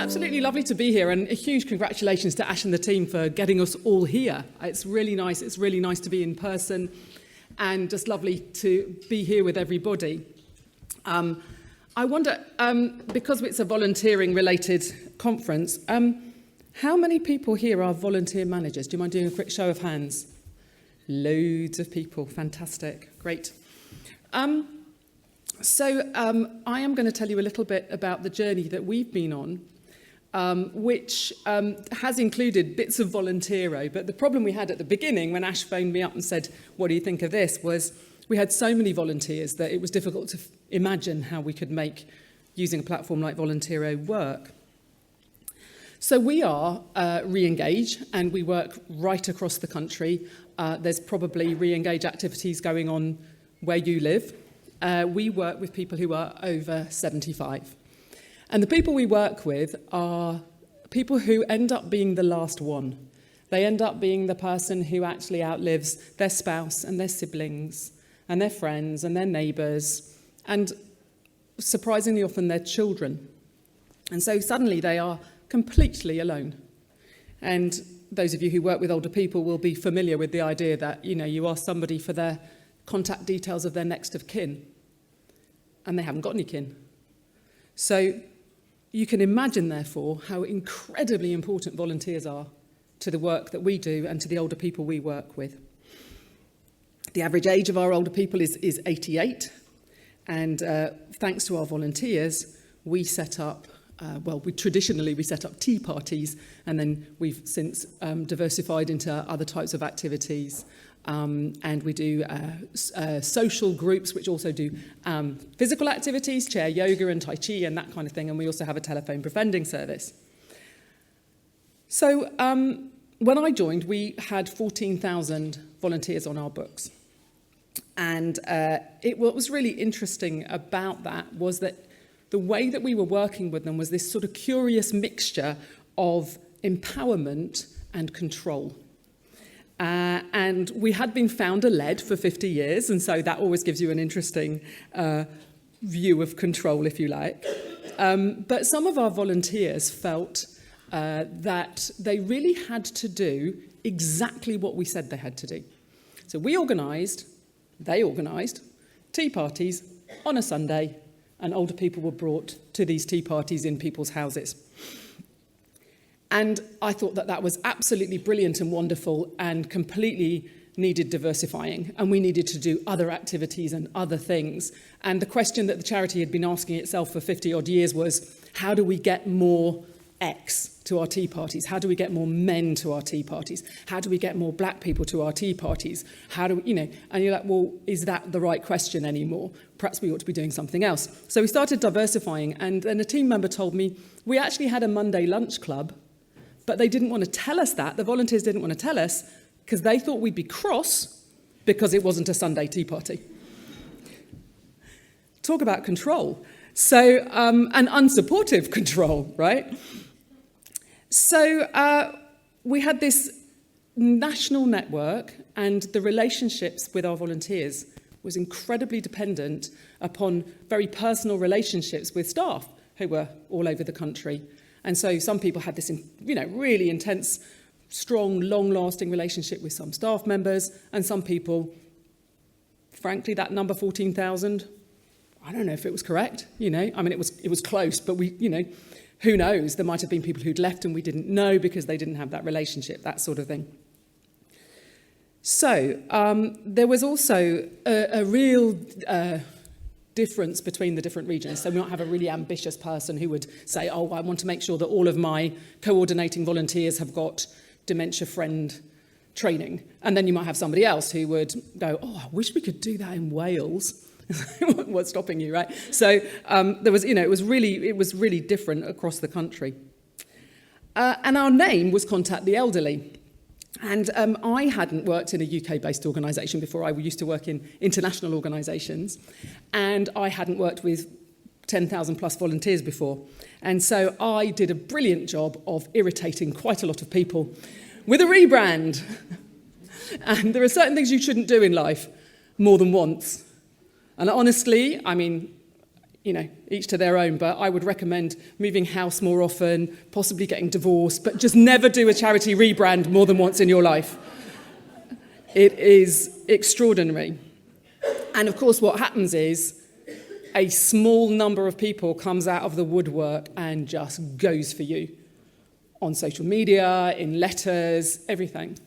absolutely lovely to be here, and a huge congratulations to Ash and the team for getting us all here. It's really nice. It's really nice to be in person, and just lovely to be here with everybody. I wonder, because it's a volunteering-related conference, how many people here are volunteer managers? Do you mind doing a quick show of hands? Loads of people. Fantastic. Great. So I am going to tell you a little bit about the journey that we've been on, which has included bits of Volunteero. But the problem we had at the beginning, when Ash phoned me up and said, what do you think of this, was we had so many volunteers that it was difficult to imagine how we could make using a platform like Volunteero work. So we are Reengage, and we work right across the country. There's probably Reengage activities going on where you live. We work with people who are over 75. And the people we work with are people who end up being the last one. They end up being the person who actually outlives their spouse and their siblings and their friends and their neighbours, and surprisingly often their children. And so suddenly they are completely alone. And those of you who work with older people will be familiar with the idea that, you ask somebody for their contact details of their next of kin, and they haven't got any kin. So you can imagine, therefore, how incredibly important volunteers are to the work that we do and to the older people we work with. The average age of our older people is 88, and thanks to our volunteers, we set up, traditionally we set up tea parties, and then we've since diversified into other types of activities. And we do social groups, which also do physical activities, chair yoga and tai chi and that kind of thing. And we also have a telephone befriending service. So when I joined, we had 14,000 volunteers on our books. And what was really interesting about that was that the way that we were working with them was this sort of curious mixture of empowerment and control. And we had been founder-led for 50 years, and so that always gives you an interesting view of control, if you like. But some of our volunteers felt that they really had to do exactly what we said they had to do. So they organised tea parties on a Sunday, and older people were brought to these tea parties in people's houses. And I thought that was absolutely brilliant and wonderful and completely needed diversifying. And we needed to do other activities and other things. And the question that the charity had been asking itself for 50 odd years was, how do we get more X to our tea parties? How do we get more men to our tea parties? How do we get more black people to our tea parties? How do we, and you're like, well, is that the right question anymore? Perhaps we ought to be doing something else. So we started diversifying. And then a team member told me, we actually had a Monday lunch club, but they didn't want to tell us that. The volunteers didn't want to tell us because they thought we'd be cross because it wasn't a Sunday tea party. Talk about control. So, an unsupportive control, right? So we had this national network, and the relationships with our volunteers was incredibly dependent upon very personal relationships with staff who were all over the country. And so some people had this, really intense, strong, long-lasting relationship with some staff members, and some people, frankly, that number 14,000, I don't know if it was correct, it was close, but who knows? There might have been people who'd left and we didn't know because they didn't have that relationship, that sort of thing. So there was also a real difference between the different regions. So we might have a really ambitious person who would say, I want to make sure that all of my coordinating volunteers have got dementia friend training. And then you might have somebody else who would go, I wish we could do that in Wales. What's stopping you, right? So there was, it was really different across the country. And our name was Contact the Elderly. And I hadn't worked in a UK-based organisation before. I used to work in international organisations, and I hadn't worked with 10,000 plus volunteers before. And so I did a brilliant job of irritating quite a lot of people with a rebrand. And there are certain things you shouldn't do in life more than once. And honestly, each to their own, but I would recommend moving house more often, possibly getting divorced, but just never do a charity rebrand more than once in your life. It is extraordinary. And of course, what happens is a small number of people comes out of the woodwork and just goes for you on social media, in letters, everything.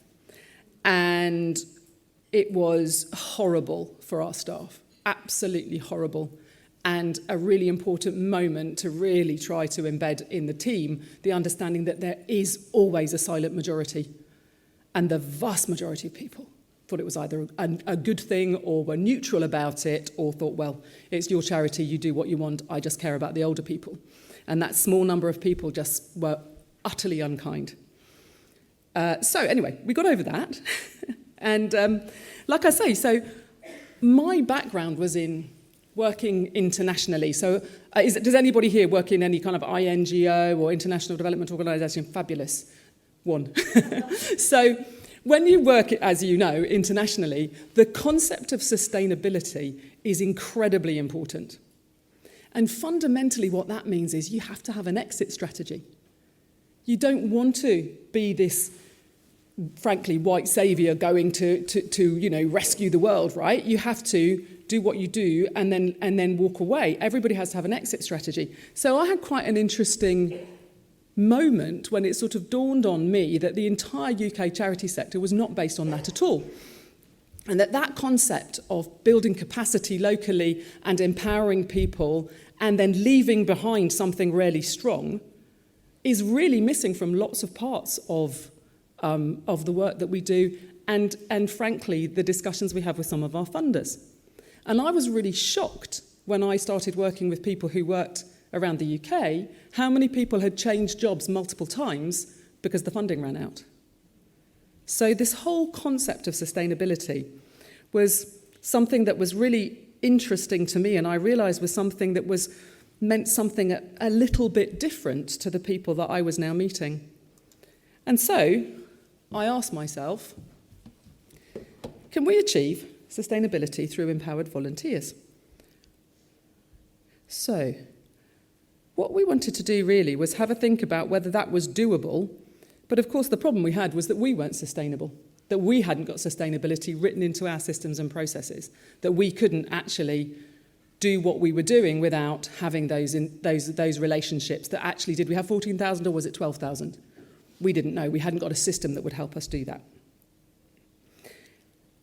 And it was horrible for our staff, absolutely horrible. And a really important moment to really try to embed in the team the understanding that there is always a silent majority. And the vast majority of people thought it was either a good thing or were neutral about it, or thought, well, it's your charity, you do what you want, I just care about the older people. And that small number of people just were utterly unkind. So anyway, we got over that. And like I say, so my background was in working internationally. So does anybody here work in any kind of INGO or international development organisation? Fabulous. One. So when you work, as you know, internationally, the concept of sustainability is incredibly important. And fundamentally what that means is you have to have an exit strategy. You don't want to be this, frankly, white saviour going to rescue the world, right? You have to do what you do and then walk away. Everybody has to have an exit strategy. So I had quite an interesting moment when it sort of dawned on me that the entire UK charity sector was not based on that at all. And that concept of building capacity locally and empowering people and then leaving behind something really strong is really missing from lots of parts of the work that we do and frankly, the discussions we have with some of our funders. And I was really shocked when I started working with people who worked around the UK, how many people had changed jobs multiple times because the funding ran out. So this whole concept of sustainability was something that was really interesting to me, and I realised was something that meant something a little bit different to the people that I was now meeting. And so I asked myself, can we achieve sustainability through empowered volunteers? So what we wanted to do really was have a think about whether that was doable, but of course the problem we had was that we weren't sustainable, that we hadn't got sustainability written into our systems and processes, that we couldn't actually do what we were doing without having those relationships that actually did we have 14,000 or was it 12,000? We didn't know. We hadn't got a system that would help us do that.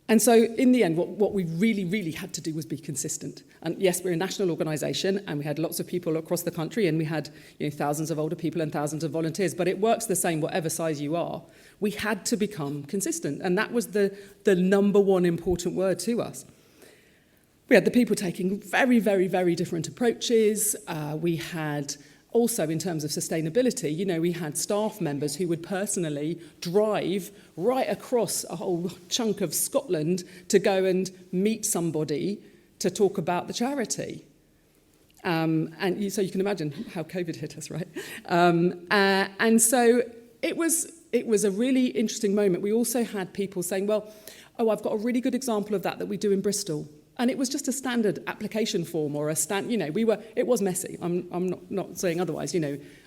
And so in the end, what we really, really had to do was be consistent. And yes, we're a national organisation and we had lots of people across the country and we had thousands of older people and thousands of volunteers, but it works the same whatever size you are. We had to become consistent, and that was the number one important word to us. We had the people taking very, very, very different approaches. We had also, in terms of sustainability, we had staff members who would personally drive right across a whole chunk of Scotland to go and meet somebody to talk about the charity. So you can imagine how COVID hit us, right? And so it was a really interesting moment. We also had people saying, I've got a really good example of that we do in Bristol. And it was just a standard application form or it was messy. I'm not saying otherwise,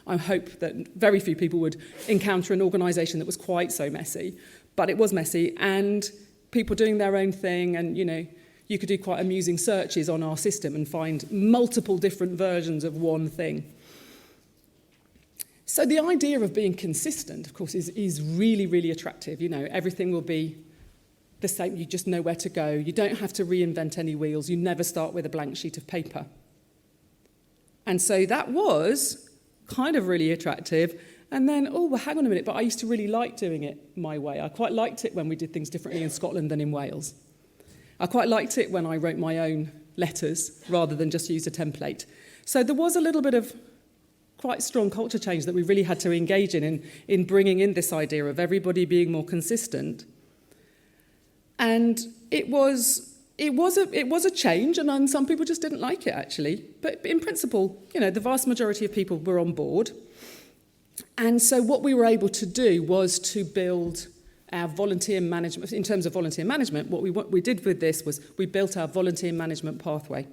I hope that very few people would encounter an organisation that was quite so messy, but it was messy and people doing their own thing and, you could do quite amusing searches on our system and find multiple different versions of one thing. So the idea of being consistent, of course, is really, really attractive. Everything will be the same, you just know where to go. You don't have to reinvent any wheels. You never start with a blank sheet of paper. And so that was kind of really attractive. And then, hang on a minute, but I used to really like doing it my way. I quite liked it when we did things differently in Scotland than in Wales. I quite liked it when I wrote my own letters rather than just use a template. So there was a little bit of quite strong culture change that we really had to engage in bringing in this idea of everybody being more consistent. And it was a change, and then some people just didn't like it, actually. But in principle, the vast majority of people were on board. And so what we were able to do was to build our volunteer management. In terms of volunteer management, what we did with this was we built our volunteer management pathway.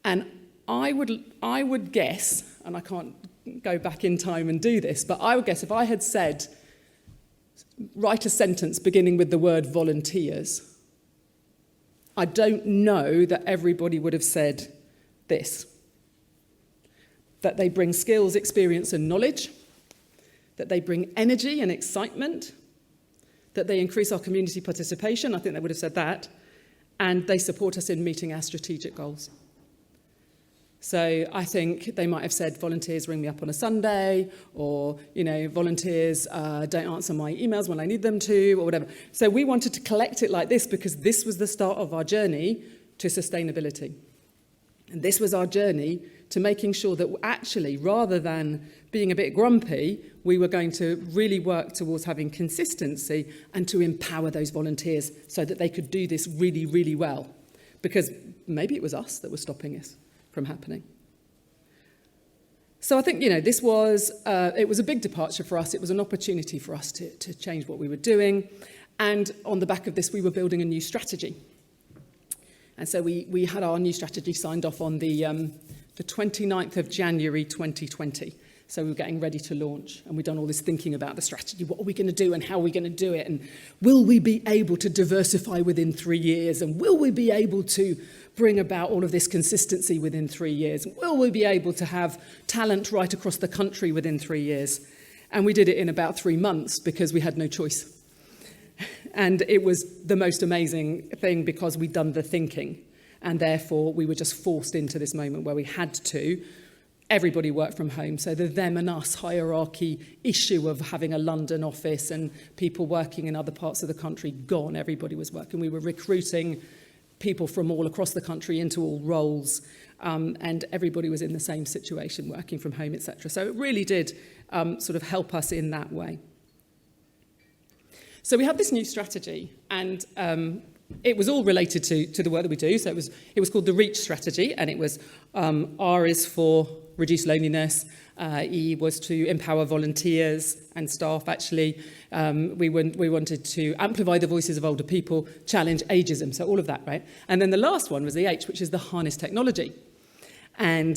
And I would guess, and I can't go back in time and do this, but I would guess if I had said, write a sentence beginning with the word volunteers, I don't know that everybody would have said this. That they bring skills, experience and knowledge, that they bring energy and excitement, that they increase our community participation, I think they would have said that, and they support us in meeting our strategic goals. So I think they might have said, volunteers ring me up on a Sunday, or, volunteers don't answer my emails when I need them to, or whatever. So we wanted to collect it like this because this was the start of our journey to sustainability. And this was our journey to making sure that actually, rather than being a bit grumpy, we were going to really work towards having consistency and to empower those volunteers so that they could do this really, really well. Because maybe it was us that was stopping us from happening. So I think, this was, it was a big departure for us. It was an opportunity for us to change what we were doing. And on the back of this, we were building a new strategy. And so we had our new strategy signed off on the 29th of January 2020. So we were getting ready to launch, and we'd done all this thinking about the strategy. What are we going to do, and how are we going to do it? And will we be able to diversify within 3 years? And will we be able to bring about all of this consistency within 3 years? Will we be able to have talent right across the country within 3 years? And we did it in about 3 months because we had no choice. And it was the most amazing thing because we'd done the thinking, and therefore we were just forced into this moment where we had to. Everybody worked from home, so the them and us hierarchy issue of having a London office and people working in other parts of the country gone. Everybody was working. We were recruiting people from all across the country into all roles, and everybody was in the same situation, working from home, etc. So it really did sort of help us in that way. So we had this new strategy, and it was all related to the work that we do. So it was called the REACH strategy, and it was R is for reduce loneliness, E was to empower volunteers and staff. Actually, we wanted to amplify the voices of older people, challenge ageism, so all of that, right? And then the last one was the H, which is the harness technology, and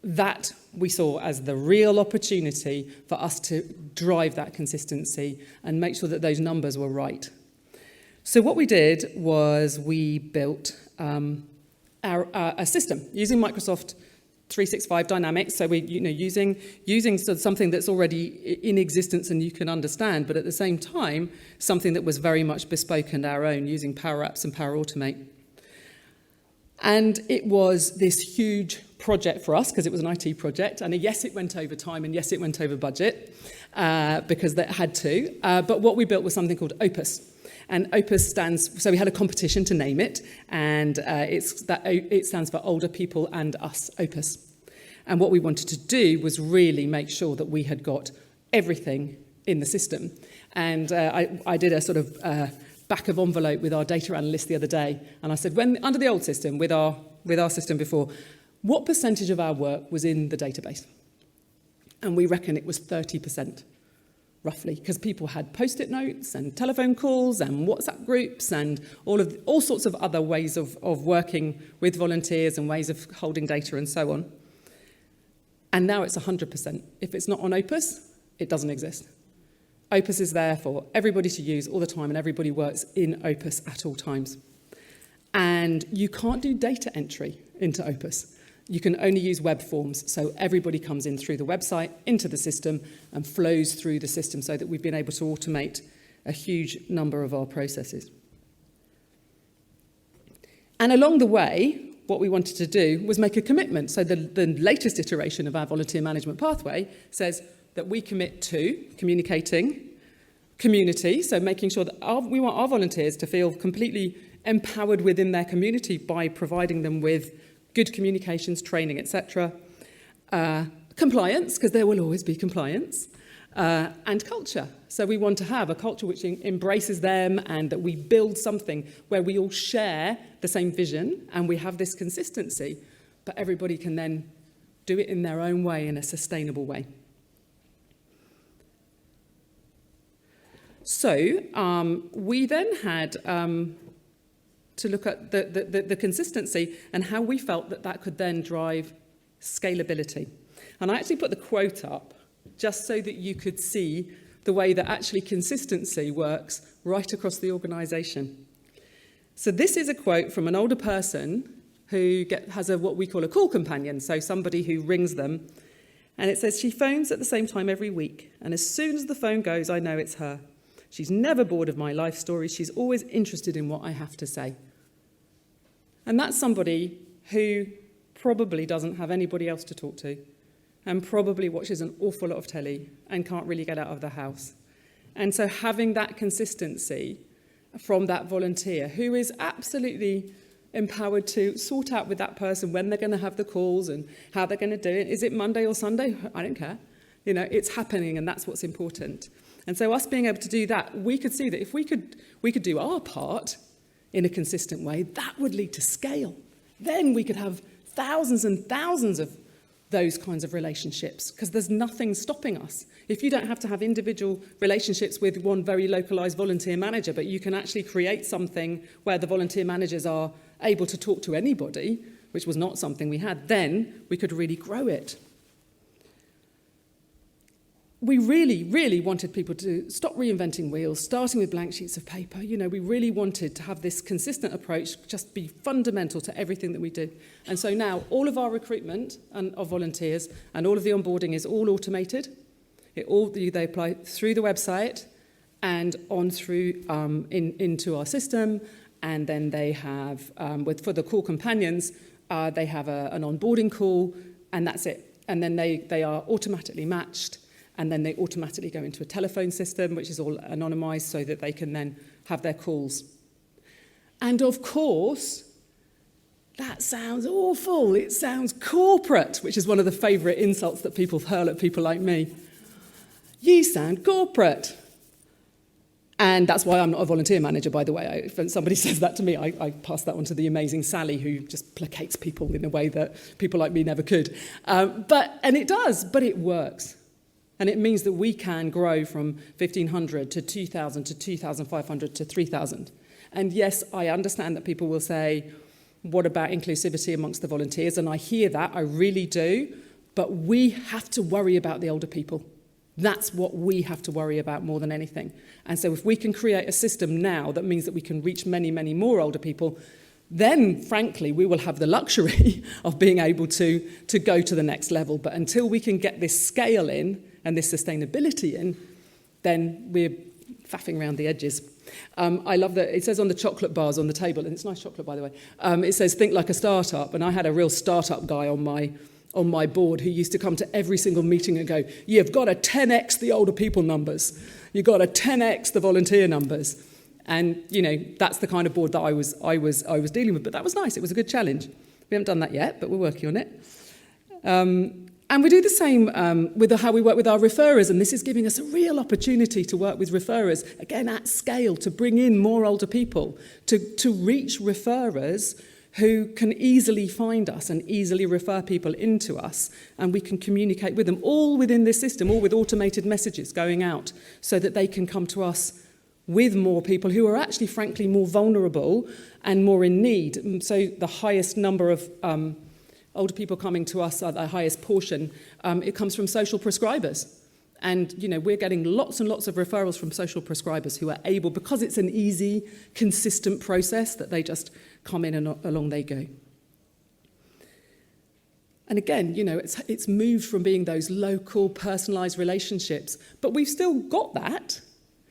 that we saw as the real opportunity for us to drive that consistency and make sure that those numbers were right. So what we did was we built a system using Microsoft 365 Dynamics. So we, using sort of something that's already in existence and you can understand, but at the same time, something that was very much bespoke and our own, using Power Apps and Power Automate. And it was this huge project for us because it was an IT project. And yes, it went over time, and yes, it went over budget because they had to. But what we built was something called Opus. And Opus stands, so we had a competition to name it, and it stands for Older People and Us, Opus. And what we wanted to do was really make sure that we had got everything in the system. And I did a sort of back of envelope with our data analyst the other day, and I said, when under the old system, with our system before, what percentage of our work was in the database? And we reckon it was 30%. Roughly, because people had post-it notes and telephone calls and WhatsApp groups and all sorts of other ways of working with volunteers and ways of holding data and so on. And now it's 100%. If it's not on Opus, it doesn't exist. Opus is there for everybody to use all the time, and everybody works in Opus at all times. And you can't do data entry into Opus. You can only use web forms, so everybody comes in through the website, into the system, and flows through the system so that we've been able to automate a huge number of our processes. And along the way, what we wanted to do was make a commitment. So the latest iteration of our volunteer management pathway says that we commit to communicating, community, so making sure that we want our volunteers to feel completely empowered within their community by providing them with good communications, training, etc. Compliance, because there will always be compliance, and culture. So we want to have a culture which embraces them, and that we build something where we all share the same vision and we have this consistency, but everybody can then do it in their own way, in a sustainable way. So we then had to look at the consistency and how we felt that could then drive scalability. And I actually put the quote up just so that you could see the way that actually consistency works right across the organisation. So this is a quote from an older person who has what we call a call companion, so somebody who rings them. And it says, she phones at the same time every week, and as soon as the phone goes, I know it's her. She's never bored of my life stories. She's always interested in what I have to say. And that's somebody who probably doesn't have anybody else to talk to and probably watches an awful lot of telly and can't really get out of the house. And so having that consistency from that volunteer who is absolutely empowered to sort out with that person when they're going to have the calls and how they're going to do it. Is it Monday or Sunday? I don't care. You know, it's happening, and that's what's important. And so us being able to do that, we could see that if we could do our part in a consistent way, that would lead to scale. Then we could have thousands and thousands of those kinds of relationships, because there's nothing stopping us. If you don't have to have individual relationships with one very localised volunteer manager, but you can actually create something where the volunteer managers are able to talk to anybody, which was not something we had, then we could really grow it. We really, really wanted people to stop reinventing wheels, starting with blank sheets of paper. You know, we really wanted to have this consistent approach just be fundamental to everything that we do. And so now all of our recruitment of volunteers and all of the onboarding is all automated. They apply through the website and on through into our system. And then they have, for the call companions, they have an onboarding call, and that's it. And then they are automatically matched. And then they automatically go into a telephone system, which is all anonymised, so that they can then have their calls. And of course, that sounds awful. It sounds corporate, which is one of the favourite insults that people hurl at people like me. You sound corporate. And that's why I'm not a volunteer manager, by the way. If somebody says that to me, I pass that on to the amazing Sally, who just placates people in a way that people like me never could. And it does, but it works. And it means that we can grow from 1,500 to 2,000 to 2,500 to 3,000. And yes, I understand that people will say, what about inclusivity amongst the volunteers? And I hear that, I really do. But we have to worry about the older people. That's what we have to worry about more than anything. And so if we can create a system now that means that we can reach many, many more older people, then, frankly, we will have the luxury of being able to go to the next level. But until we can get this scale in and this sustainability in, then we're faffing around the edges. I love that it says on the chocolate bars on the table, and it's nice chocolate, by the way, it says, think like a startup. And I had a real startup guy on my board who used to come to every single meeting and go, you've got to 10x the older people numbers. You've got to 10x the volunteer numbers. And, you know, that's the kind of board that I was dealing with. But that was nice. It was a good challenge. We haven't done that yet, but we're working on it. And we do the same with how we work with our referrers. And this is giving us a real opportunity to work with referrers, again, at scale, to bring in more older people, to reach referrers who can easily find us and easily refer people into us. And we can communicate with them, all within this system, all with automated messages going out, so that they can come to us with more people who are actually, frankly, more vulnerable and more in need. So the highest number of older people coming to us, the highest portion, it comes from social prescribers. And, you know, we're getting lots and lots of referrals from social prescribers who are able, because it's an easy, consistent process, that they just come in and along they go. And again, you know, it's moved from being those local, personalised relationships, but we've still got that.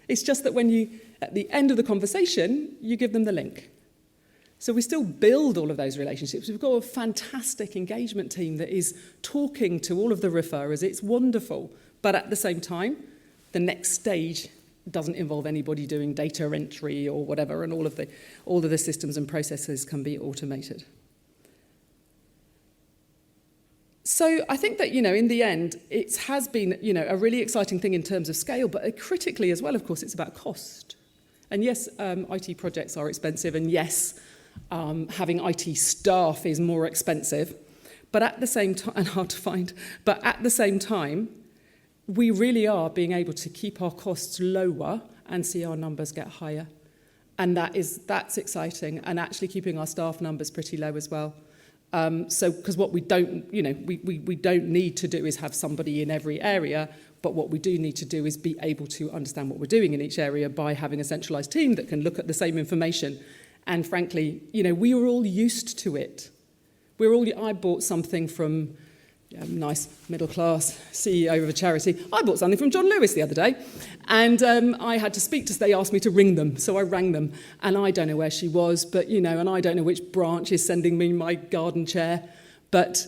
It's just that when you, at the end of the conversation, you give them the link. So we still build all of those relationships. We've got a fantastic engagement team that is talking to all of the referrers. It's wonderful. But at the same time, the next stage doesn't involve anybody doing data entry or whatever, and all of the systems and processes can be automated. So I think that, you know, in the end, it has been, you know, a really exciting thing in terms of scale, but critically as well, of course, it's about cost. And yes, IT projects are expensive, and yes, having IT staff is more expensive, but at the same time, and hard to find, but at the same time, we really are being able to keep our costs lower and see our numbers get higher. And that's exciting, and actually keeping our staff numbers pretty low as well. So, because what we don't need to do is have somebody in every area, but what we do need to do is be able to understand what we're doing in each area by having a centralised team that can look at the same information. And frankly, we were all used to it. I bought something from nice middle-class CEO of a charity. I bought something from John Lewis the other day, and I had to speak to, they asked me to ring them, so I rang them, and I don't know where she was, but, and I don't know which branch is sending me my garden chair, but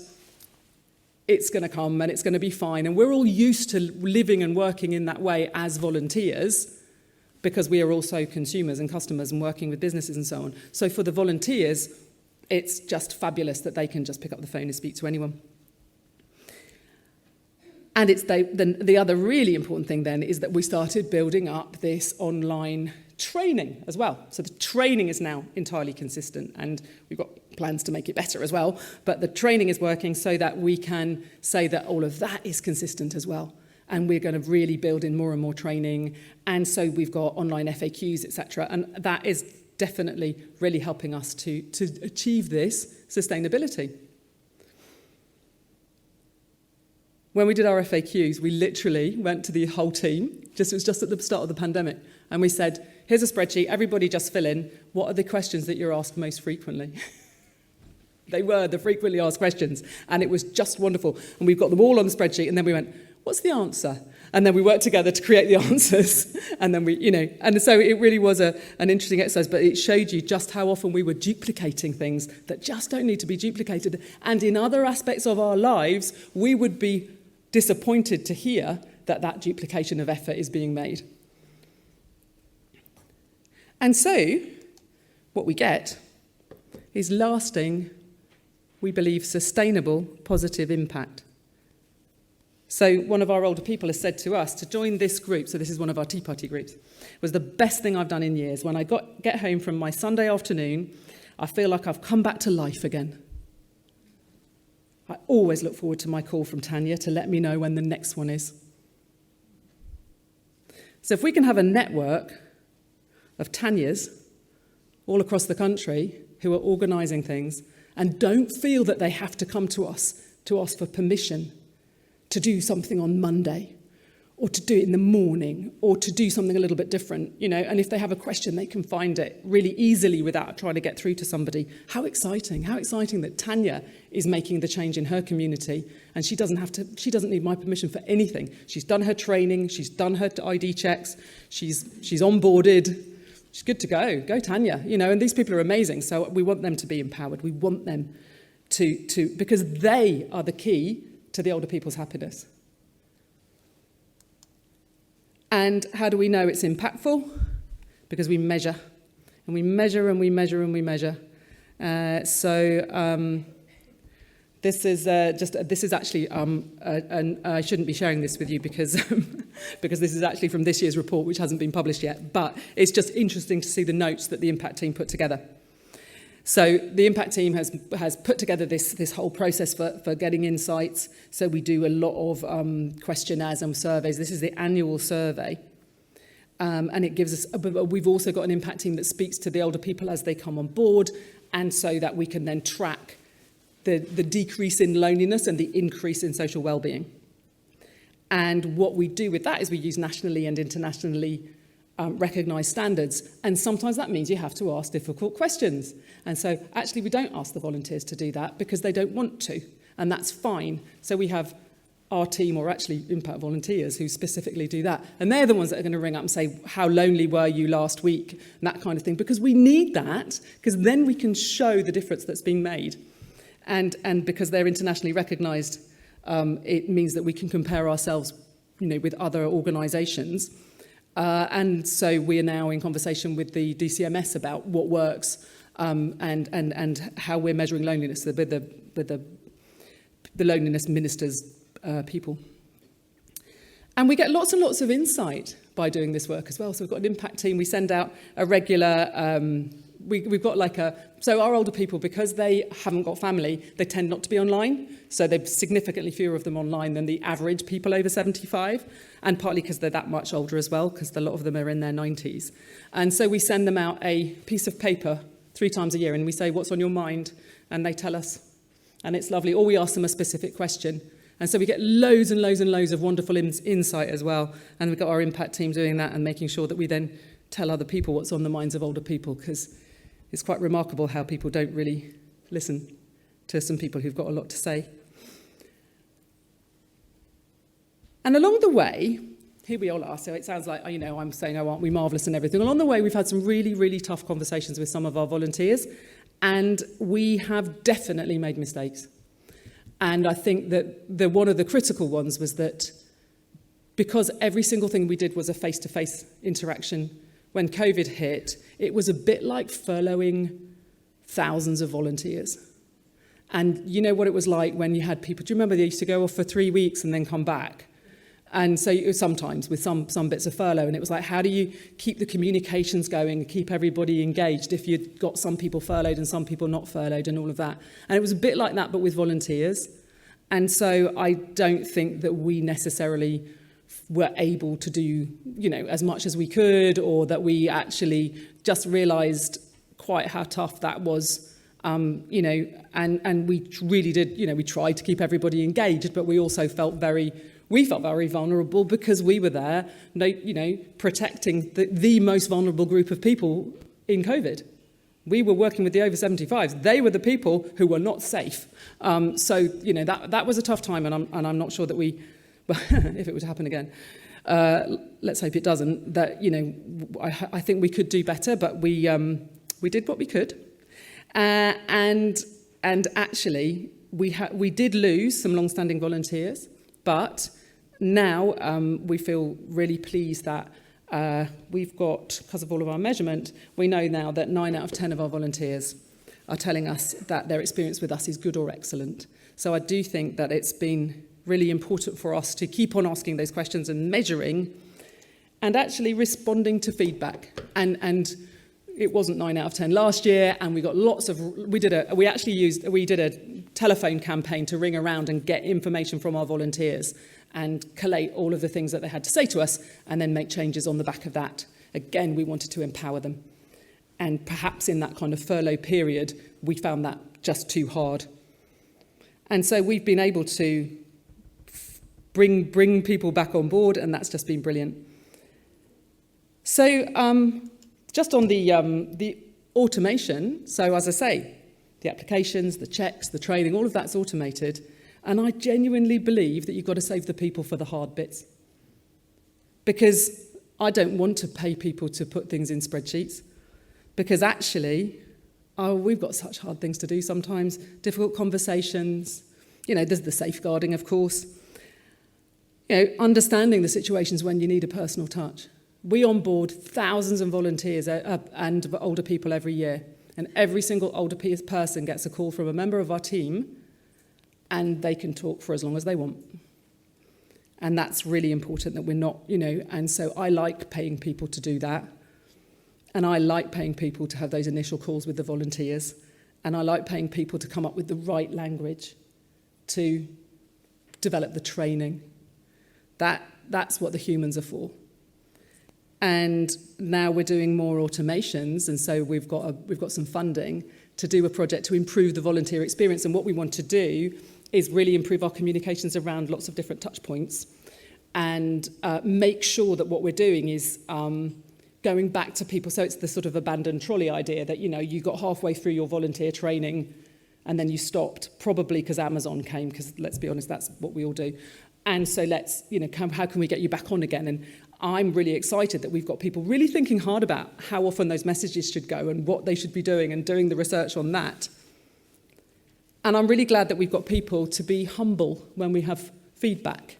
it's going to come, and it's going to be fine, and we're all used to living and working in that way as volunteers, because we are also consumers and customers and working with businesses and so on. So for the volunteers, it's just fabulous that they can just pick up the phone and speak to anyone. And the other really important thing then is that we started building up this online training as well. So the training is now entirely consistent, and we've got plans to make it better as well. But the training is working so that we can say that all of that is consistent as well. And we're going to really build in more and more training. And so we've got online FAQs, etc. And that is definitely really helping us to achieve this sustainability. When we did our FAQs, we literally went to the whole team, it was just at the start of the pandemic, and we said, here's a spreadsheet, everybody just fill in, what are the questions that you're asked most frequently? They were the frequently asked questions, and it was just wonderful. And we've got them all on the spreadsheet, and then we went, what's the answer? And then we worked together to create the answers. And then and so it really was an interesting exercise, but it showed you just how often we were duplicating things that just don't need to be duplicated. And in other aspects of our lives, we would be disappointed to hear that duplication of effort is being made. And so, what we get is lasting, we believe, sustainable, positive impact. So one of our older people has said to us to join this group, so this is one of our Tea Party groups, was the best thing I've done in years. When I get home from my Sunday afternoon, I feel like I've come back to life again. I always look forward to my call from Tanya to let me know when the next one is. So if we can have a network of Tanyas all across the country who are organising things and don't feel that they have to come to us to ask for permission to do something on Monday, or to do it in the morning, or to do something a little bit different, and if they have a question, they can find it really easily without trying to get through to somebody. How exciting that Tanya is making the change in her community, and she doesn't need my permission for anything. She's done her training, she's done her ID checks, she's onboarded, she's good to go. Go Tanya, and these people are amazing, so we want them to be empowered. We want them to because they are the key to the older people's happiness. And how do we know it's impactful? Because we measure. And we measure and we measure and we measure. This is actually, and I shouldn't be sharing this with you because this is actually from this year's report, which hasn't been published yet, but it's just interesting to see the notes that the impact team put together. So the impact team has put together this whole process for getting insights. So we do a lot of questionnaires and surveys. This is the annual survey. And it gives us, we've also got an impact team that speaks to the older people as they come on board, and so that we can then track the decrease in loneliness and the increase in social well-being. And what we do with that is we use nationally and internationally recognised standards, and sometimes that means you have to ask difficult questions. And so actually we don't ask the volunteers to do that because they don't want to, and that's fine. So we have our team, or actually impact volunteers, who specifically do that, and they're the ones that are going to ring up and say, how lonely were you last week, and that kind of thing, because we need that, because then we can show the difference that's being made. And because they're internationally recognised, it means that we can compare ourselves, with other organisations. And so we are now in conversation with the DCMS about what works, and how we're measuring loneliness with the loneliness ministers people. And we get lots and lots of insight by doing this work as well. So we've got an impact team. We send out a regular we've got so our older people, because they haven't got family, they tend not to be online. So there's significantly fewer of them online than the average people over 75, and partly because they're that much older as well, because a lot of them are in their 90s. And so we send them out a piece of paper 3 times a year, and we say, what's on your mind? And they tell us. And it's lovely. Or we ask them a specific question. And so we get loads and loads and loads of wonderful insight as well. And we've got our impact team doing that and making sure that we then tell other people what's on the minds of older people, because it's quite remarkable how people don't really listen to some people who've got a lot to say. And along the way, here we all are, so it sounds like, I'm saying, aren't we marvellous and everything. Along the way, we've had some really, really tough conversations with some of our volunteers, and we have definitely made mistakes. And I think that one of the critical ones was that because every single thing we did was a face-to-face interaction, when COVID hit, it was a bit like furloughing thousands of volunteers. And you know what it was like when you had people, do you remember they used to go off for 3 weeks and then come back? And so sometimes with some bits of furlough, and it was like, how do you keep the communications going, keep everybody engaged if you've got some people furloughed and some people not furloughed and all of that? And it was a bit like that, but with volunteers. And so I don't think that we necessarily were able to do, as much as we could, or that we actually just realised quite how tough that was, and we really did, we tried to keep everybody engaged, but we also felt very vulnerable because we were there, protecting the most vulnerable group of people in COVID. We were working with the over 75s. They were the people who were not safe. So that was a tough time, and I'm not sure that we, if it would happen again, let's hope it doesn't. That I think we could do better, but we did what we could, and actually we did lose some long-standing volunteers, but now we feel really pleased that we've got, because of all of our measurement, we know now that 9 out of 10 of our volunteers are telling us that their experience with us is good or excellent. So I do think that it's been really important for us to keep on asking those questions and measuring and actually responding to feedback. And it wasn't 9 out of 10 last year, and we got we did a telephone campaign to ring around and get information from our volunteers and collate all of the things that they had to say to us and then make changes on the back of that. Again, we wanted to empower them. And perhaps in that kind of furlough period, we found that just too hard. And so we've been able to bring people back on board, and that's just been brilliant. So just on the automation, so as I say, the applications, the checks, the training, all of that's automated. And I genuinely believe that you've got to save the people for the hard bits. Because I don't want to pay people to put things in spreadsheets. Because actually, we've got such hard things to do sometimes, difficult conversations. There's the safeguarding, of course. Understanding the situations when you need a personal touch. We onboard thousands of volunteers and older people every year. And every single older person gets a call from a member of our team, and they can talk for as long as they want. And that's really important that we're not, and so I like paying people to do that. And I like paying people to have those initial calls with the volunteers. And I like paying people to come up with the right language to develop the training. That's what the humans are for. And now we're doing more automations, and so we've got some funding to do a project to improve the volunteer experience. And what we want to do is really improve our communications around lots of different touch points and make sure that what we're doing is going back to people. So it's the sort of abandoned trolley idea that, you got halfway through your volunteer training and then you stopped, probably because Amazon came, because let's be honest, that's what we all do. And so let's, how can we get you back on again? And I'm really excited that we've got people really thinking hard about how often those messages should go and what they should be doing and doing the research on that. And I'm really glad that we've got people to be humble when we have feedback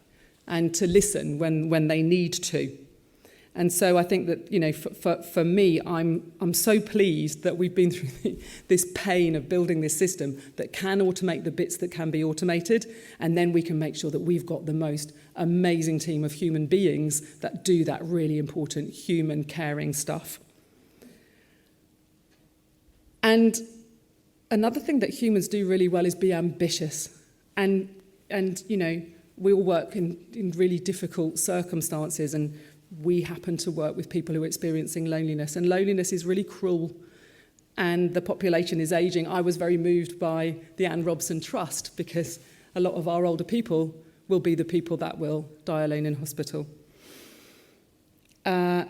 and to listen when they need to. And so I think that, for me, I'm so pleased that we've been through this pain of building this system that can automate the bits that can be automated, and then we can make sure that we've got the most amazing team of human beings that do that really important human caring stuff. And another thing that humans do really well is be ambitious. And you know, we all work in really difficult circumstances, and we happen to work with people who are experiencing loneliness. And loneliness is really cruel. And the population is ageing. I was very moved by the Anne Robson Trust, because a lot of our older people will be the people that will die alone in hospital.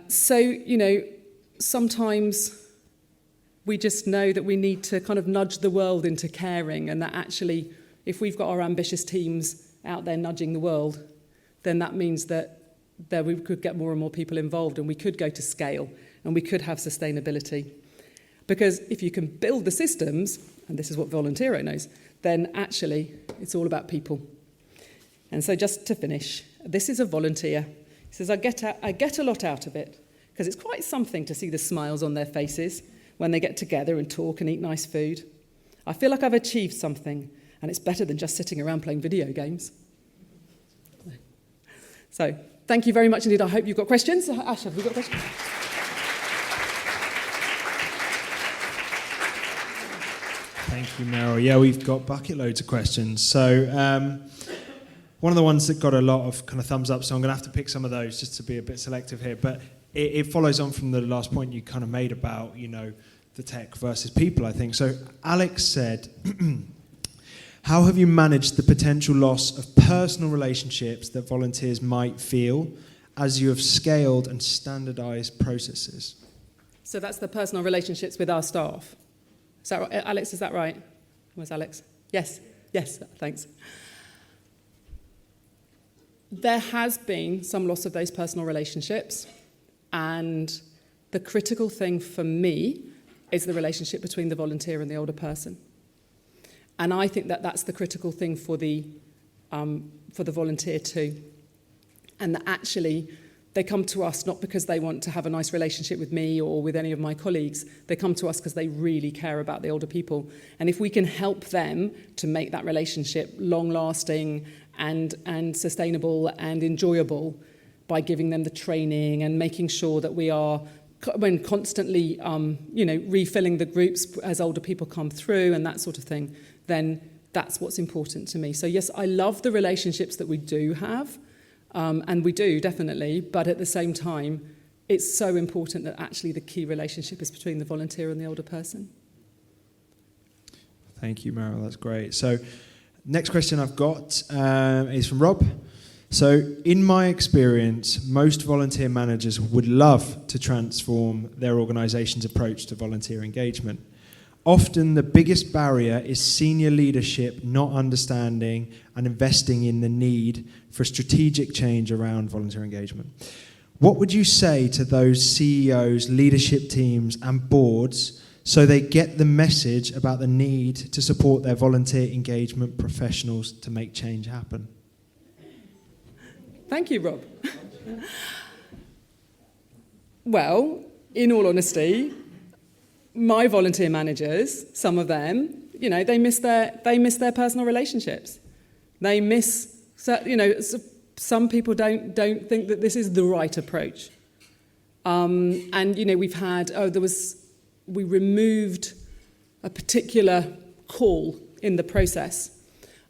So, you know, sometimes we just know that we need to kind of nudge the world into caring, and that actually, if we've got our ambitious teams out there nudging the world, then that means that we could get more and more people involved, and we could go to scale, and we could have sustainability. Because if you can build the systems, and this is what Volunteero knows, then actually it's all about people. And so just to finish, this is a volunteer. He says, I get a lot out of it, because it's quite something to see the smiles on their faces when they get together and talk and eat nice food. I feel like I've achieved something, and it's better than just sitting around playing video games. So thank you very much indeed. I hope you've got questions. Ash, have we got questions? Thank you, Meryl. Yeah, we've got bucket loads of questions. So one of the ones that got a lot of kind of thumbs up, so I'm going to have to pick some of those just to be a bit selective here. But it follows on from the last point you kind of made about, you know, the tech versus people, I think. So Alex said, how have you managed the potential loss of personal relationships that volunteers might feel as you have scaled and standardized processes? So that's the personal relationships with our staff. Is that right? Alex, is that right? Where's Alex? Yes, thanks. There has been some loss of those personal relationships, and the critical thing for me is the relationship between the volunteer and the older person. And I think that that's the critical thing for the volunteer too. And that actually they come to us not because they want to have a nice relationship with me or with any of my colleagues. They come to us because they really care about the older people. And if we can help them to make that relationship long-lasting and sustainable and enjoyable by giving them the training and making sure that we are when constantly refilling the groups as older people come through and that sort of thing, then that's what's important to me. So yes, I love the relationships that we do have. And we do, definitely, but at the same time, it's so important that actually the key relationship is between the volunteer and the older person. Thank you, Meryl, that's great. So next question I've got is from Rob. So in my experience, most volunteer managers would love to transform their organisation's approach to volunteer engagement. Often the biggest barrier is senior leadership not understanding and investing in the need for strategic change around volunteer engagement. What would you say to those CEOs, leadership teams and boards so they get the message about the need to support their volunteer engagement professionals to make change happen? Thank you, Rob. Well, in all honesty, my volunteer managers, some of them, they miss their personal relationships. They miss, some people don't think that this is the right approach. We've had, we removed a particular call in the process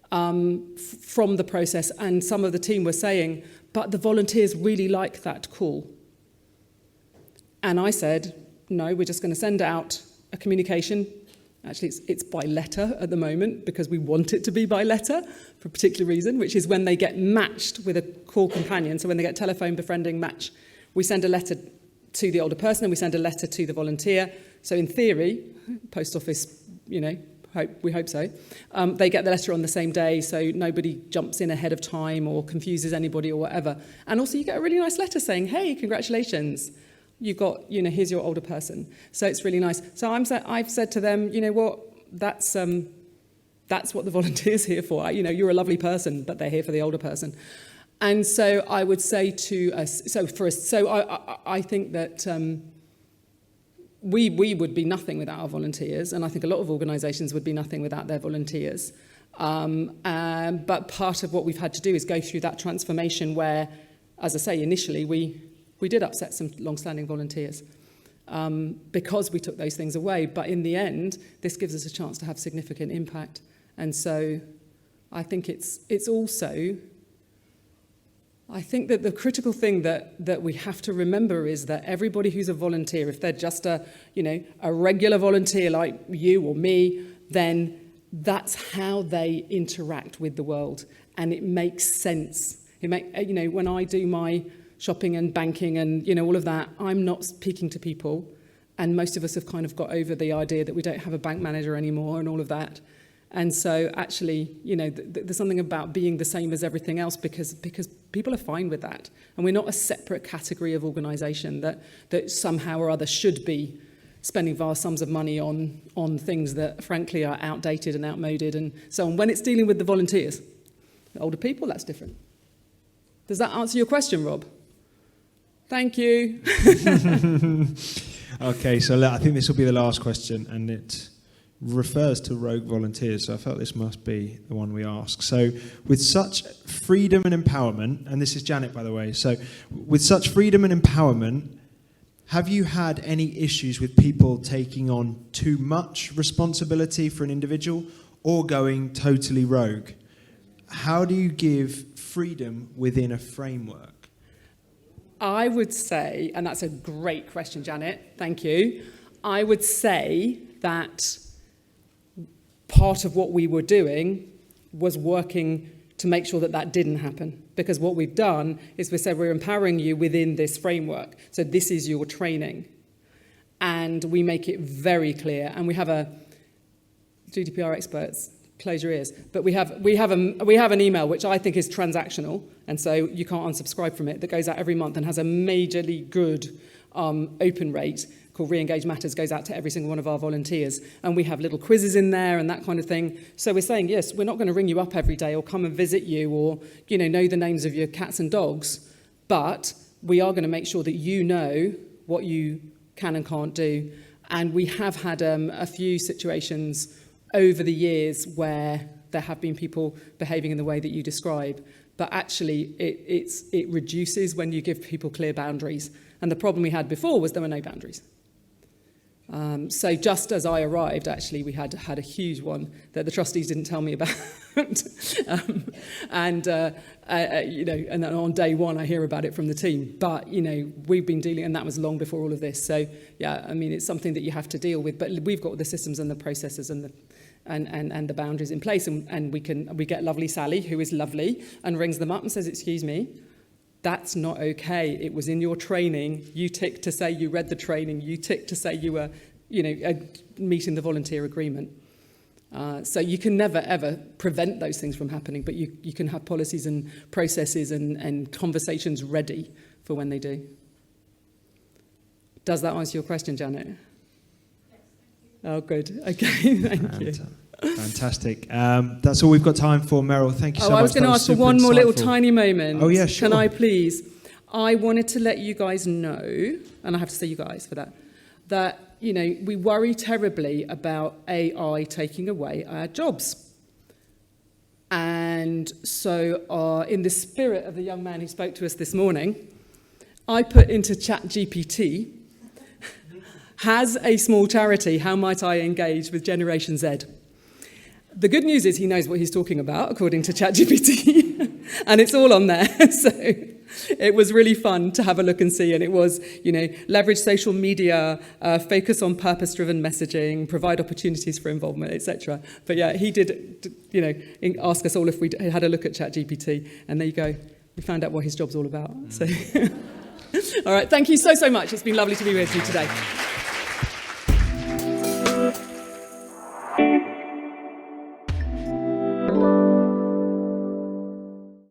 from the process, and some of the team were saying, but the volunteers really like that call. And I said, no, we're just going to send out a communication. Actually, it's by letter at the moment because we want it to be by letter for a particular reason, which is when they get matched with a call companion. So when they get telephone befriending match, we send a letter to the older person and we send a letter to the volunteer. So in theory, post office, we hope so. They get the letter on the same day, so nobody jumps in ahead of time or confuses anybody or whatever. And also you get a really nice letter saying, hey, congratulations. You've got, here's your older person. So it's really nice. So I've said to them, you know what, that's what the volunteer's here for. You're a lovely person, but they're here for the older person. And so I would say to us, I think that we would be nothing without our volunteers, and I think a lot of organisations would be nothing without their volunteers. But part of what we've had to do is go through that transformation where, as I say, initially we did upset some long-standing volunteers. because we took those things away. But in the end, this gives us a chance to have significant impact. And so I think it's also, I think that the critical thing that we have to remember is that everybody who's a volunteer, if they're just a regular volunteer like you or me, then that's how they interact with the world. And it makes sense. When I do my shopping and banking and, all of that, I'm not speaking to people. And most of us have kind of got over the idea that we don't have a bank manager anymore and all of that. And so actually, there's something about being the same as everything else because people are fine with that. And we're not a separate category of organisation that somehow or other should be spending vast sums of money on things that, frankly, are outdated and outmoded and so on. When it's dealing with the volunteers, the older people, that's different. Does that answer your question, Rob? Thank you. Okay, so I think this will be the last question, and it refers to rogue volunteers, so I felt this must be the one we ask. So with such freedom and empowerment, and this is Janet, by the way, so with such freedom and empowerment, have you had any issues with people taking on too much responsibility for an individual or going totally rogue? How do you give freedom within a framework? I would say, and that's a great question, Janet, thank you. I would say that part of what we were doing was working to make sure that didn't happen. Because what we've done is we said we're empowering you within this framework. So this is your training. And we make it very clear. And we have GDPR experts, close your ears. But we have an email which I think is transactional, and so you can't unsubscribe from it, that goes out every month and has a majorly good open rate called Reengage Matters, goes out to every single one of our volunteers. And we have little quizzes in there and that kind of thing. So we're saying, yes, we're not going to ring you up every day or come and visit you or, know the names of your cats and dogs, but we are going to make sure that you know what you can and can't do. And we have had a few situations over the years where there have been people behaving in the way that you describe, but actually it reduces when you give people clear boundaries. And the problem we had before was there were no boundaries. So just as I arrived, actually, we had a huge one that the trustees didn't tell me about. And then on day one, I hear about it from the team. But, we've been dealing, and that was long before all of this. So, yeah, I mean, it's something that you have to deal with. But we've got the systems and the processes and the boundaries in place. And we get lovely Sally, who is lovely, and rings them up and says, excuse me, that's not okay. It was in your training. You ticked to say you read the training. You ticked to say you were, meeting the volunteer agreement. So you can never, ever prevent those things from happening, but you can have policies and processes and conversations ready for when they do. Does that answer your question, Janet? Yes. Oh, good. Okay, thank you. Fantastic. That's all we've got time for, Meryl. Thank you so much. I was going to ask for one more little tiny moment. Oh, yeah, sure. Can I please? I wanted to let you guys know, and I have to say you guys for that, we worry terribly about AI taking away our jobs. And so in the spirit of the young man who spoke to us this morning, I put into ChatGPT, has a small charity, how might I engage with Generation Z? The good news is he knows what he's talking about, according to ChatGPT, and it's all on there. So it was really fun to have a look and see, and it was, leverage social media, focus on purpose-driven messaging, provide opportunities for involvement, etc. But yeah, he did, ask us all if we had a look at ChatGPT, and there you go. We found out what his job's all about. So, all right, thank you so much. It's been lovely to be with you today.